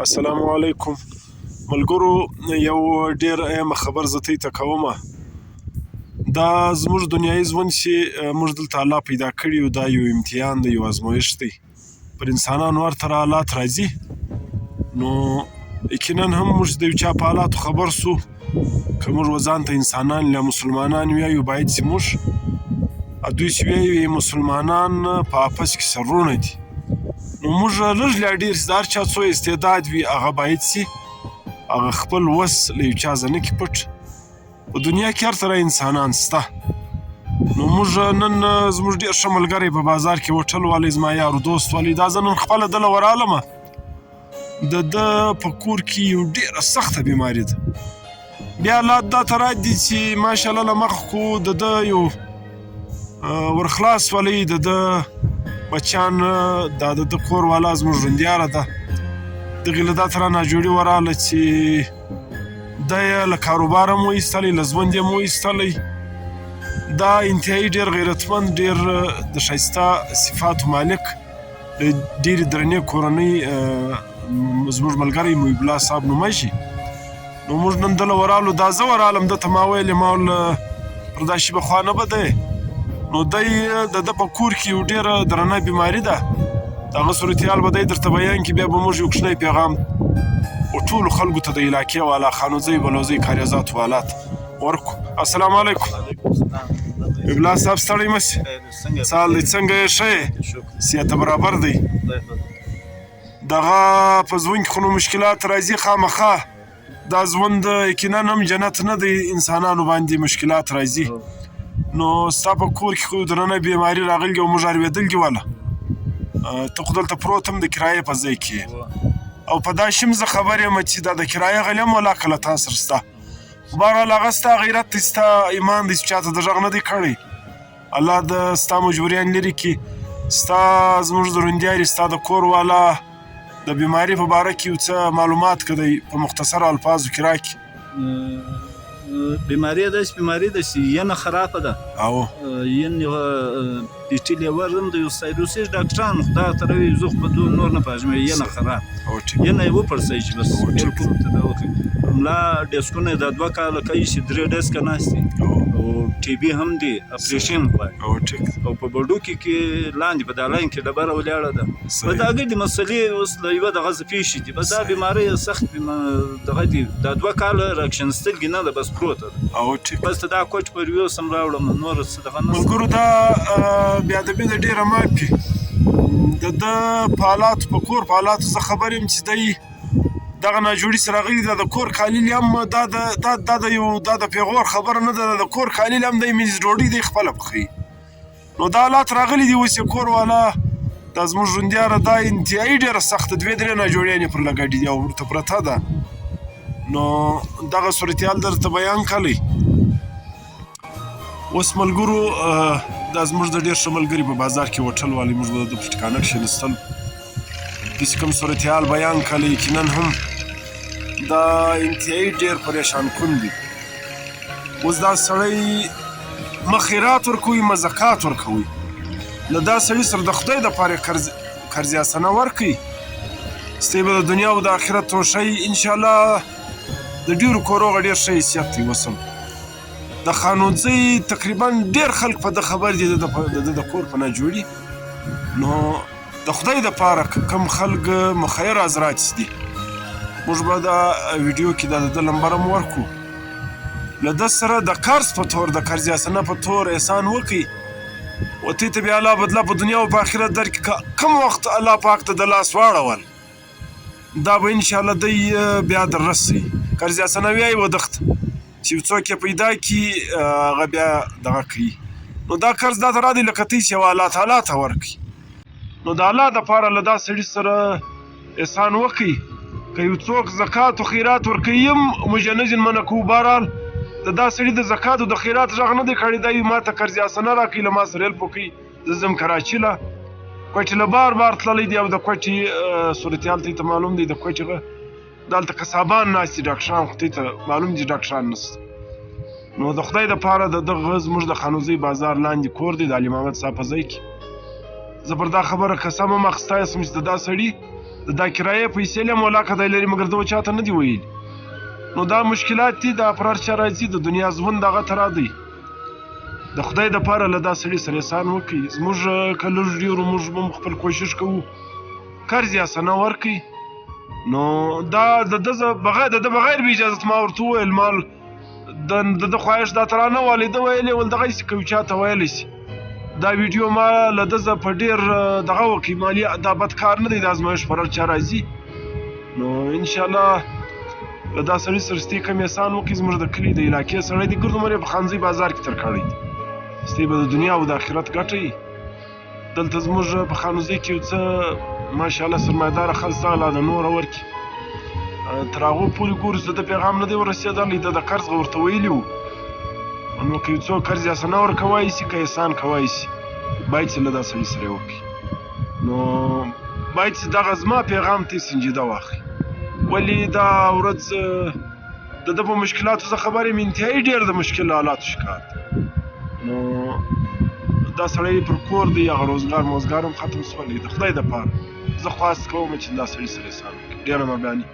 السلام علیکم ملګرو. یو ډیر اهم خبر زه ته کومه. دا زموږ دنیایي ژوند چې موږ دلته الله پیدا کړي یو، دا یو امتحان دی، یو ازمایښت دی. پر انسانانو ورته حالات راځي، نو یقینا هم موږ د یو چا په حالاتو خبر سو. که موږ ځان ته انسانان یا مسلمانان وایو، باید چې موږ دوی چې وایي مسلمانان په آپس کې سرونه دي، نو موږ لږ لا ډېر د هر چا څو استعداد وي، هغه باید چې هغه خپل وس له یو چا نه کړي پټ. په دنیا کې هر طرح انسانان شته. نو موږ نن زموږ ډېر ښه ملګری په بازار کې هوټل والی، زما یار و دوست والی، دا زه نن خپله دله ورغلمه. د ده په کور کې یو ډېره سخته بیماري ده. بیا حالات دا ته رادي چې ماشاءالله له مخ کو د ده یو ورخلاص والی، د ده بچیان، دا د ده کور والا زموږ ژوندیاره ده. دغې له دا ته را ناجوړي ورغله چې ده یې له کاروباره مو ایستلی، له ژوند یې مو ایستلی. دا انتهایي ډېر غیرتمند، ډېر د ښایسته صفاتو مالک، د ډېرې درنې کورنۍ زموږ ملګری محب الله صاحب نومه شي. نو موږ نن دله ورغلو. دا زه ورغلم، ده ته ما ویلې، ما ول پر دا شي به خوا نه بده یې. نو دی د ده په کور کې یو ډېره درنه بیماري ده. د هغه صورتحال به دی درته بیان کړي. بیا به موږ یو کوچنی پیغام ټولو خلکو ته د علاقې والا، خانوزۍ بلوزۍ کاریزاتو والات ورکړو. السلام علیکم. محب الله صاحب ستړی مه سې. څه حال دی؟ څنګه یې؟ ښه یې؟ صحت برابر دی؟ دغه په ژوند کې خو نو مشکلات راځي خامخا. دا ژوند یقینا هم جنت نه دی، انسانانو باندې مشکلات راځي. نو ستا په کور کې خو درنه بیماري راغلې او موږ اورېدلې وله. ته خو دلته پروت هم د کرایې په ځای کې، او په دا شي هم زه خبر یم چې دا د کرایې غلې هم ولا کله تا سره شته. خو بهرحال هغه ستا غیرت دی، ستا ایمان دی چې چاته د غږ نه دی کړی. الله د ستا مجبوریان لرې کړي. ستا زموږ د روندیاري، ستا د کور والا د بیماري په باره کې یو څه معلومات که دی په مختصرو الفاظو کې راکړي. بیماری داسې بیماری ده چې ینه خرابه ده، او ین پیټي لیور هم د یو سایروسیس ډاکټران خدا ته روي، زه خو په دوه نور نه پوهېږم، ینه خراب ینه یې وپړسئ چې بس بالکل ورته دا وکړي. ملا ډیسکونه دا 2 کاله کوي چې 3 ډیسکه ناست دي، او ټي بي هم دی، اپریشن غواړي، او په بډوکي کې لاندې په دا لاین کې ډبره ولاړه ده. په دا ګډې مسلې اوس له یوه دغه پیښې دي. بس دا بیمارۍ سخت دغه دي، دا 2 کاله راکښېنستلګي نه ده، بس پروته ده. بس ته دا کوچ پر یو سم راوړم، نور څه دغه نه. ملګرو دا بېادبي ده ډېره معاف. د ده په حالاتو، په کور په حالاتو زه خبر یم چې دی دغه ناجوړي سره راغلي. دا د کور کالي هم دا د یو دا د پیغور خبره نه ده، د کور کالي هم دی میز ډوډۍ دی خپله پخوي. نو دا حالات راغلي دي. اوس یې کور والا دا زموږ ژوندیاره دا انتهایي ډېره سخته، 2-3 ناجوړیانې پر لګډي دي او ورته پرته ده. نو دغه صورتحال درته بیان کړی. اوس ملګرو دا زموږ د ډېر ښه ملګري په بازار کې هوټل والی، موږ به د په ټکانه کښېنستل، داسې کوم صورتحال بیان کړی. یقینا هم دا انتهایي ډېر پریشان کن دي. اوس دا سړی مه خیرات ورکوي، مه زکات ورکوي. له دا سړي سره د خدای دپاره قرض حسنه ورکوي، ستی به د دنیا او د آخرت توښی. انشاءالله د ډېرو کوروغه ډېر ښه حیثیت دی. وسم د خانوزۍ تقریبا ډېر خلک په ده خبر دي، د د کور په ناجوړي. نو د خدای دپاره کم خلک مخیر حضرات دي، موږ به دا ویډیو کې د ده نمبر هم ورکړو. له ده سره د قرض په طور، د قرض حسنه په طور احسان وکړي، و تی ته بیا الله بدله په دنیا او په آخرت درکړي. کم وخت الله پاک ته د لاس واړول، دا به انشاءالله دی بیا در رسوي. قرض حسنه وایي ودخت چې څوک یې پیدا کړي، هغه بیا دغه کوي. نو دا قرض دا ته را دی لکه تی چې یو الله تعالی ته ورکړي. نو د الله دپاره له دا سړي سره احسان وکړي. که یو څوک زکات و خیرات ورکوي هم موږ نه ځین منع کوو. بهرحال د دا سړي د زکات او د خیرات غږ نه دی کړی. دا ما ته قرض حسنه راکړي، له ما سره هیلپ وکړي. زه ځم کراچي له کوټې له بار تللی دی، او د کوټې صورتحال ته معلوم دی. د کوټې دلته قصابان ناست دي، ډاکټران خو ته معلوم دي ډاکټران نشته. نو د خدای دپاره د دغه زموږ د خانوزۍ بازار لاندې کور دی، د علي محمد صاحب په ځای کې. زه پر دا خبره قسم هم اخیستی یم چې د دا سړي دا کرایه پیسې له مولا کدی لري مګر دغه چاته نه دی ویل. نو دا مشکلات دي د افراد چې راځي د دنیا ژوند دغه ته دی. د خدای دپاره له دا سړي سره احسان وکړي. زموږ که لږ ډېرو موږ به خپل کوشش کوو قرض یې اسانه ورکړي. نو دا د ده بغیر به اجازت ما ورته وویل مال د ده خواهش دا ترانه والي ده ویلې ول دغسې کوي چاته ویلی شي. دا ویډیو ما له ده زه په ډېر دغه وکړي مالي دا بد کار نه دی د ازمایښت پر چا راځي. نو انشاءالله له دا سړي سره ستې کم احسان وکړي. زموږ د کلي د علاقې سړی دی ګردو مرې په خانزۍ بازار کې تر کړی دی. ستې به د دنیا او د آخرت ګټه وي. دلته زموږ په خانوزۍ کې یو څه ماشاءالله سرمایه‌داره خلک دغه د نوره ورکړي. تر هغو پورې ګورو چې د ده پیغام نه دی ورسېدلی. ده د قرض ورته ویلي وو. نو که یو څوک قرض یې اسانه ورکوی شي که احسان کوی شي باید چې له دا سړي سره یې وکړي. نو باید چې دغه زما پیغام ته سنجیده واخلي. ولې دا ورځ د ده په مشکلاتو زه خبر یم انتهایي ډېر د مشکل حالاتو ښکار دی. نو دا سړی پر کور دی هغه روزګار موزګار هم ختم شولی د خدای دپاره زه خواست کوم چې دا سړي سره احسان وکړي. ډېره مهرباني.